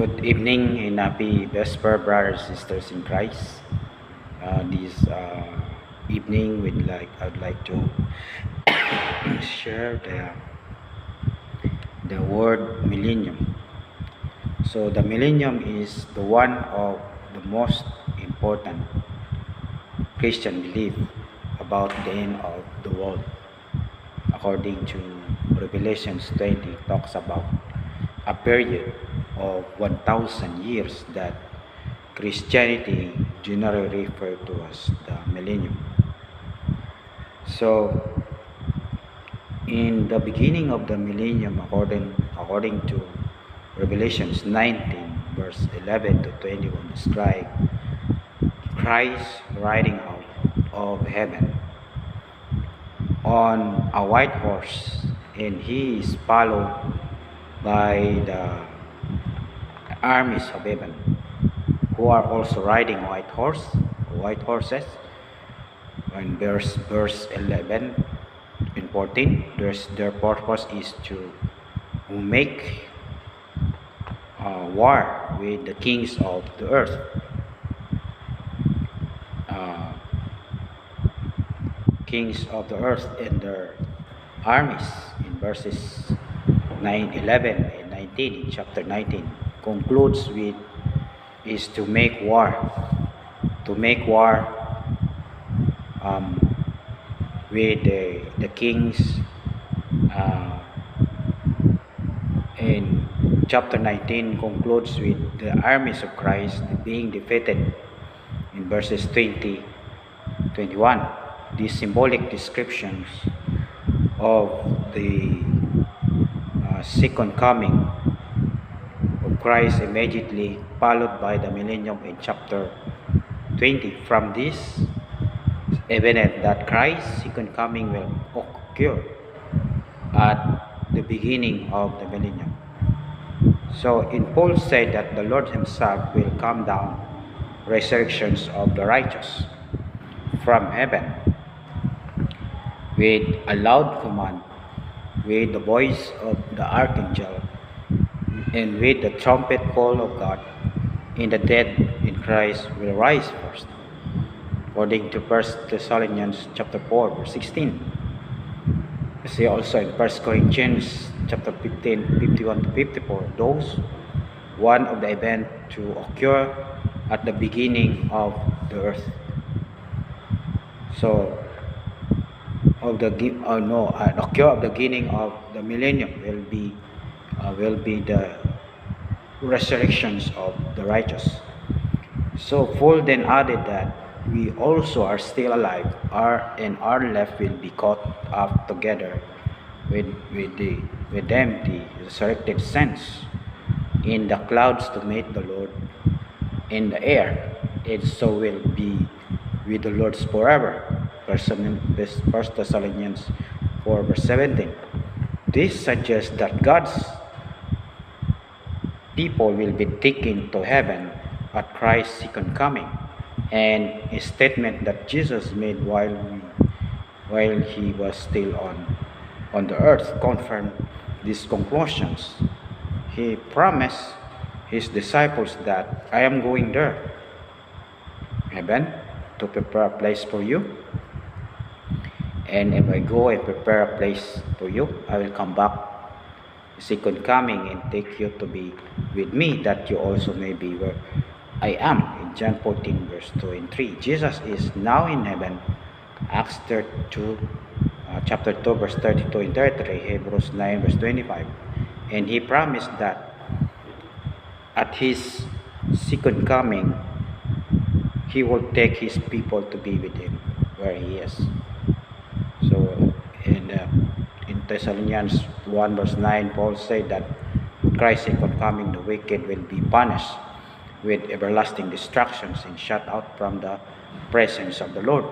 Good evening and happy Vesper, brothers and sisters in Christ. This evening, I'd like to share the word millennium. So the millennium is the one of the most important Christian belief about the end of the world. According to Revelations 20, talks about a period of 1,000 years that Christianity generally referred to as the millennium. So, in the beginning of the millennium, according to Revelations 19, verse 11 to 21, describe Christ riding out of heaven on a white horse, and he is followed by the armies of heaven, who are also riding white horses. And verse 11 and 14, their purpose is to make war with the kings of the earth. Kings of the earth and their armies in verses 9, 11, and 19 in chapter 19 concludes with is to make war with the kings and chapter 19 concludes with the armies of Christ being defeated in verses 20, 21. These symbolic descriptions of the second coming of Christ immediately followed by the millennium in chapter 20. From this, evident that Christ's second coming will occur at the beginning of the millennium. So, in Paul said that the Lord himself will come down, resurrections of the righteous from heaven, with a loud command, with the voice of the archangel, and with the trumpet call of God, and the dead in Christ will rise first. According to 1 Thessalonians chapter 4, verse 16. See also in 1 Corinthians chapter 15, 51 to 54, those one of the event to occur at the beginning of the earth. So, occur of the beginning of the millennium will be the resurrections of the righteous. So Paul then added that we also are still alive, and our left will be caught up together with them, the resurrected saints, in the clouds to meet the Lord in the air. And so will be with the Lord forever. 1 Thessalonians 4 verse 17. This suggests that God's people will be taken to heaven at Christ's second coming, and a statement that Jesus made while he was still on the earth confirmed these conclusions. He promised his disciples that I am going there, heaven, to prepare a place for you. And if I go and prepare a place for you, I will come back the second coming and take you to be with me, that you also may be where I am. In John 14, verse 2 and 3. Jesus is now in heaven. Acts 32, chapter 2, verse 32 and 33. Hebrews 9, verse 25. And he promised that at his second coming, he will take his people to be with him where he is. So in Thessalonians 1 verse 9, Paul said that Christ's second coming, the wicked will be punished with everlasting destructions and shut out from the presence of the Lord.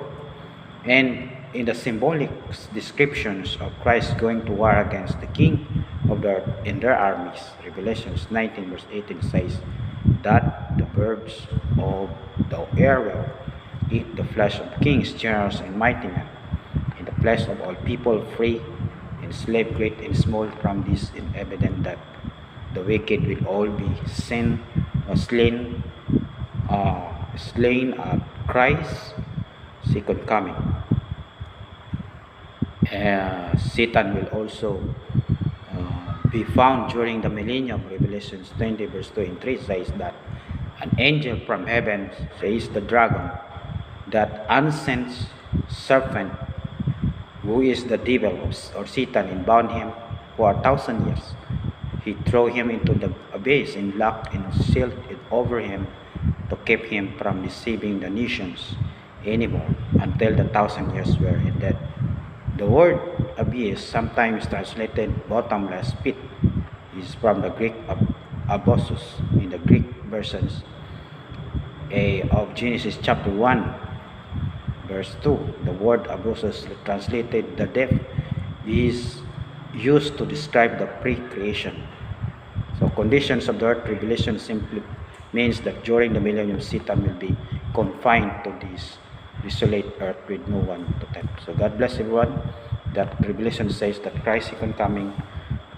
And in the symbolic descriptions of Christ going to war against the king of the earth and their armies, Revelations 19 verse 18 says that the birds of the air will eat the flesh of kings, generals, and mighty men, and the flesh of all people, free and slave, great and small. From this is evident that the wicked will all be slain at Christ's second coming. Satan will also be found during the millennium. Revelation 20 verse 2 and 3 says that an angel from heaven, says the dragon, that unsent serpent, who is the devil or Satan, and bound him for 1,000 years. He threw him into the abyss and locked and sealed it over him to keep him from deceiving the nations anymore until the 1,000 years were ended. The word abyss, sometimes translated bottomless pit, is from the Greek abyssos in the Greek versions of Genesis chapter 1 verse 2. The word abyssos, translated the depth, is used to describe the pre-creation. So conditions of the earth, Revelation simply means that during the millennium, Satan will be confined to this desolate earth with no one to tempt. So God bless everyone. That Revelation says that Christ's second coming,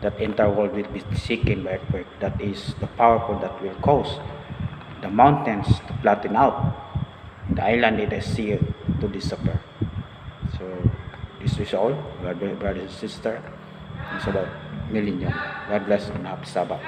that entire world will be shaken by earthquake. That is the powerful that will cause the mountains to flatten out, the island in the sea to disappear. So this is all, brothers and sisters. It's about millennium. God bless and happy Sabbath.